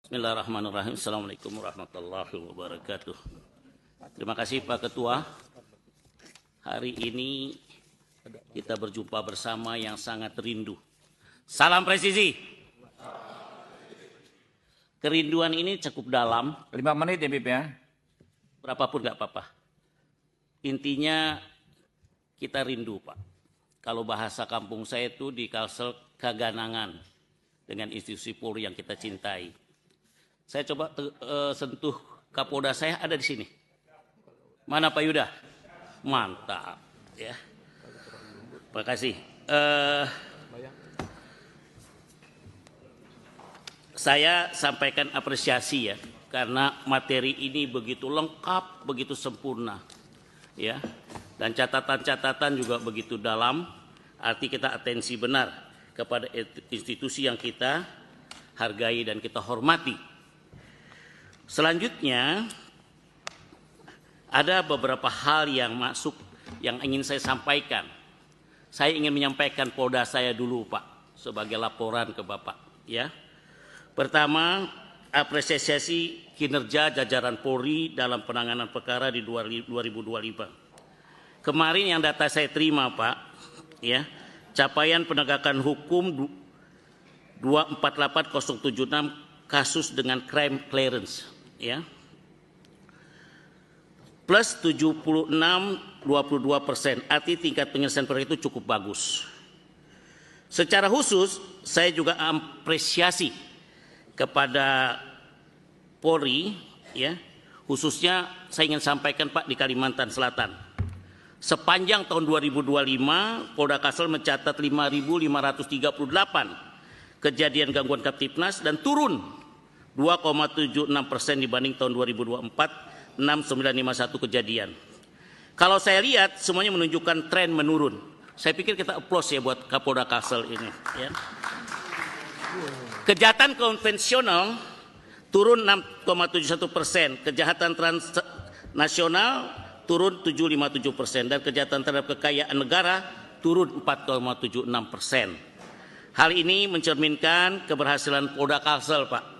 Bismillahirrahmanirrahim. Assalamualaikum warahmatullahi wabarakatuh. Terima kasih Pak Ketua. Hari ini kita berjumpa bersama yang sangat rindu. Salam presisi. Kerinduan ini cukup dalam. 5 menit ya, Bib ya. Berapapun nggak apa-apa. Intinya kita rindu Pak. Kalau bahasa kampung saya itu di Kalsel kaganangan dengan institusi Polri yang kita cintai. Saya coba sentuh Kapolda saya ada di sini. Mana Pak Yuda? Mantap ya. Terima kasih. Saya sampaikan apresiasi ya karena materi ini begitu lengkap, begitu sempurna ya. Dan catatan-catatan juga begitu dalam. Arti kita atensi benar kepada institusi yang kita hargai dan kita hormati. Selanjutnya ada beberapa hal yang masuk yang ingin saya sampaikan. Saya ingin menyampaikan Polda saya dulu Pak sebagai laporan ke Bapak ya. Pertama, apresiasi kinerja jajaran Polri dalam penanganan perkara di 2025. Kemarin yang data saya terima Pak ya, capaian penegakan hukum 248076 kasus dengan crime clearance ya, plus 76,22%, arti tingkat penyelesaian perkara itu cukup bagus. Secara khusus saya juga apresiasi kepada Polri ya, khususnya saya ingin sampaikan Pak di Kalimantan Selatan. Sepanjang tahun 2025 Polda Kalsel mencatat 5.538 kejadian gangguan Kamtipnas dan turun 2,76% dibanding tahun 2024, 6.951 kejadian. Kalau saya lihat semuanya menunjukkan tren menurun. Saya pikir kita applause ya buat Kapolda Kalsel ini. Ya. Kejahatan konvensional turun 6,71%, kejahatan transnasional turun 7,57% dan kejahatan terhadap kekayaan negara turun 4,76%. Hal ini mencerminkan keberhasilan Polda Kalsel Pak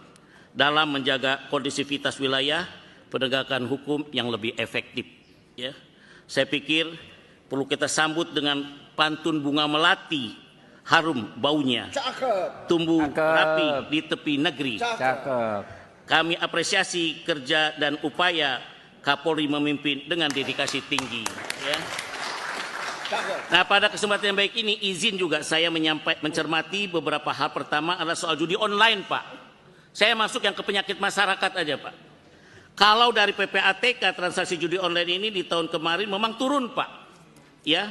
dalam menjaga kondisivitas wilayah penegakan hukum yang lebih efektif ya. Saya pikir perlu kita sambut dengan pantun bunga melati harum baunya. Cakep. Tumbuh rapi di tepi negeri. Cakep. Kami apresiasi kerja dan upaya Kapolri memimpin dengan dedikasi tinggi ya. Nah, pada kesempatan yang baik ini izin juga saya mencermati beberapa hal. Pertama adalah soal judi online Pak. Saya masuk yang ke penyakit masyarakat aja Pak. Kalau dari PPATK transaksi judi online ini di tahun kemarin memang turun Pak. Ya.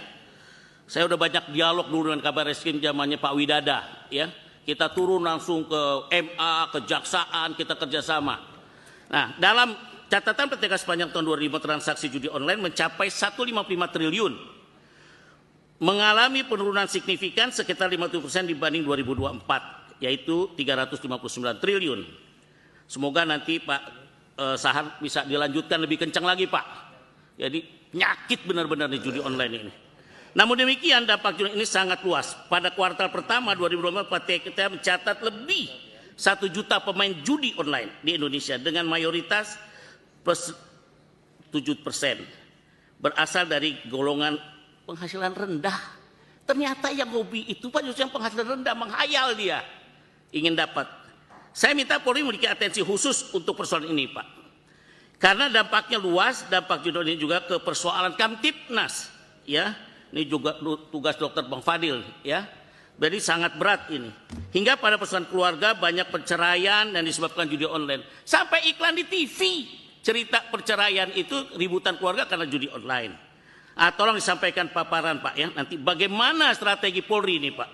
Saya udah banyak dialog dulu dengan Kabarreskrim zamannya Pak Widada ya. Kita turun langsung ke MA, kejaksaan, kita kerjasama. Nah, dalam catatan PPATK sepanjang tahun 2005 transaksi judi online mencapai 155 triliun. Mengalami penurunan signifikan sekitar 50% dibanding 2024. Yaitu 359 triliun. Semoga nanti Pak Sahar bisa dilanjutkan lebih kencang lagi Pak. Jadi penyakit benar-benar di judi online ini. Namun demikian dampak judi ini sangat luas. Pada kuartal pertama 2024 kita mencatat lebih 1 juta pemain judi online di Indonesia dengan mayoritas plus 7% berasal dari golongan penghasilan rendah. Ternyata yang hobi itu Pak justru yang penghasilan rendah, menghayal dia ingin dapat. Saya minta Polri memiliki atensi khusus untuk persoalan ini Pak. Karena dampaknya luas, dampak judi ini juga ke persoalan Kamtipnas ya. Ini juga tugas Dokter Bang Fadil ya. Jadi sangat berat ini. Hingga pada persoalan keluarga banyak perceraian yang disebabkan judi online. Sampai iklan di TV cerita perceraian itu ributan keluarga karena judi online. Tolong disampaikan paparan Pak ya. Nanti bagaimana strategi Polri ini Pak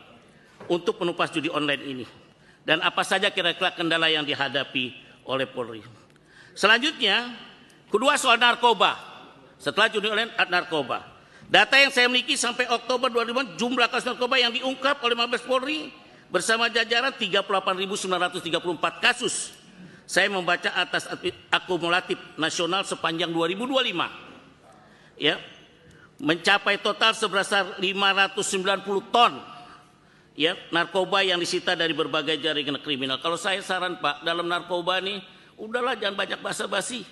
untuk menumpas judi online ini. Dan apa saja kira-kira kendala yang dihadapi oleh Polri. Selanjutnya, kedua soal narkoba. Setelah judi online, narkoba. Data yang saya miliki sampai Oktober 2005 jumlah kasus narkoba yang diungkap oleh Mabes Polri bersama jajaran 38.934 kasus. Saya membaca atas akumulatif nasional sepanjang 2025. Ya. Mencapai total sebesar 590 ton ya narkoba yang disita dari berbagai jaringan kriminal. Kalau saya saran Pak, dalam narkoba nih udahlah jangan banyak basa-basi.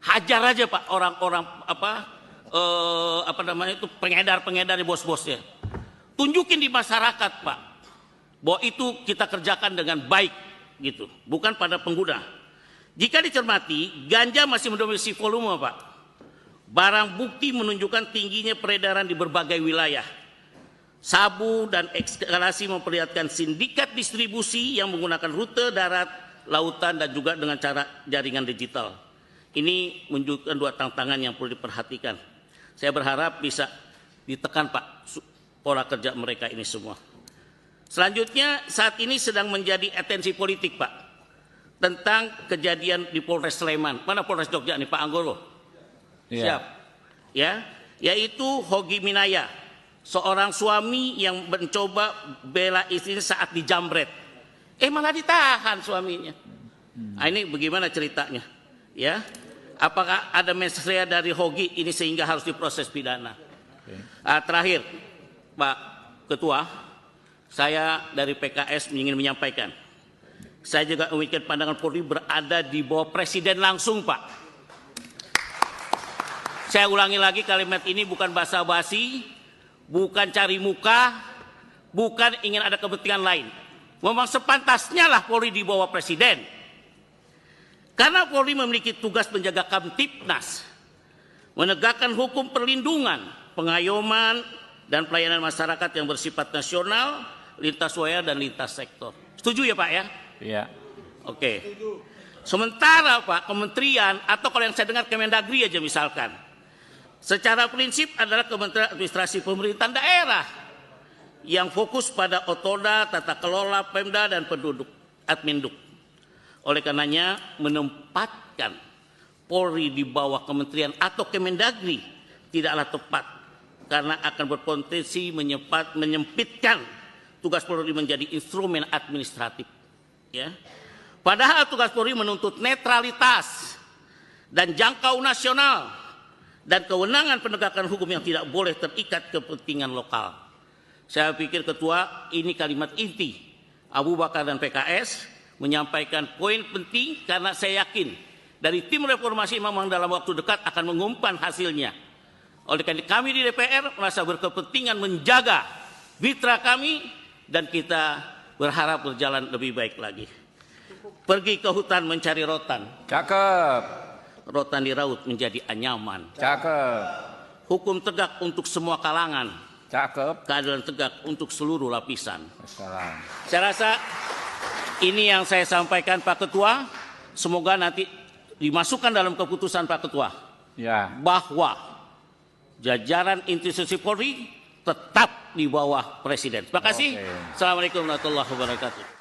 Hajar aja Pak orang-orang pengedar-pengedar bos-bosnya. Tunjukin di masyarakat Pak bahwa itu kita kerjakan dengan baik gitu, bukan pada pengguna. Jika dicermati, ganja masih mendominasi volume Pak. Barang bukti menunjukkan tingginya peredaran di berbagai wilayah. Sabu dan ekskalasi memperlihatkan sindikat distribusi yang menggunakan rute darat, lautan, dan juga dengan cara jaringan digital. Ini menunjukkan dua tantangan yang perlu diperhatikan. Saya berharap bisa ditekan Pak pola kerja mereka ini semua. Selanjutnya saat ini sedang menjadi atensi politik Pak tentang kejadian di Polres Sleman. Mana Polres Jogja nih Pak Anggoro? Iya. Siap. Ya, yaitu Hogi Minaya, seorang suami yang mencoba bela istrinya saat dijamret. Malah ditahan suaminya. Nah, ini bagaimana ceritanya? Ya, apakah ada mensrea dari Hogi ini sehingga harus diproses pidana? Terakhir, Pak Ketua, saya dari PKS ingin menyampaikan, saya juga memikirkan pandangan Polri berada di bawah Presiden langsung, Pak. Saya ulangi lagi kalimat ini bukan basa-basi, bukan cari muka, bukan ingin ada kepentingan lain. Memang sepantasnya lah Polri di bawah Presiden. Karena Polri memiliki tugas menjaga Kamtipnas, menegakkan hukum perlindungan, pengayoman, dan pelayanan masyarakat yang bersifat nasional, lintas wilayah dan lintas sektor. Setuju ya Pak ya? Iya. Oke. Sementara Pak, kementerian atau kalau yang saya dengar Kemendagri aja misalkan, secara prinsip adalah Kementerian Administrasi Pemerintahan Daerah yang fokus pada otoda, tata kelola, Pemda, dan penduduk, Adminduk. Oleh karenanya menempatkan Polri di bawah kementerian atau Kemendagri tidaklah tepat karena akan berpotensi menyempitkan tugas Polri menjadi instrumen administratif. Ya. Padahal tugas Polri menuntut netralitas dan jangkau nasional dan kewenangan penegakan hukum yang tidak boleh terikat kepentingan lokal. Saya pikir Ketua, ini kalimat inti Abu Bakar dan PKS menyampaikan poin penting karena saya yakin dari tim reformasi memang dalam waktu dekat akan mengumumkan hasilnya. Oleh karena kami di DPR merasa berkepentingan menjaga mitra kami dan kita berharap berjalan lebih baik lagi. Pergi ke hutan mencari rotan. Cakep. Rotan diraut menjadi anyaman. Cakep. Hukum tegak untuk semua kalangan. Cakep. Keadilan tegak untuk seluruh lapisan. Salam. Saya rasa ini yang saya sampaikan Pak Ketua. Semoga nanti dimasukkan dalam keputusan Pak Ketua. Ya. Bahwa jajaran institusi Polri tetap di bawah Presiden. Terima kasih. Oke. Assalamualaikum warahmatullahi wabarakatuh.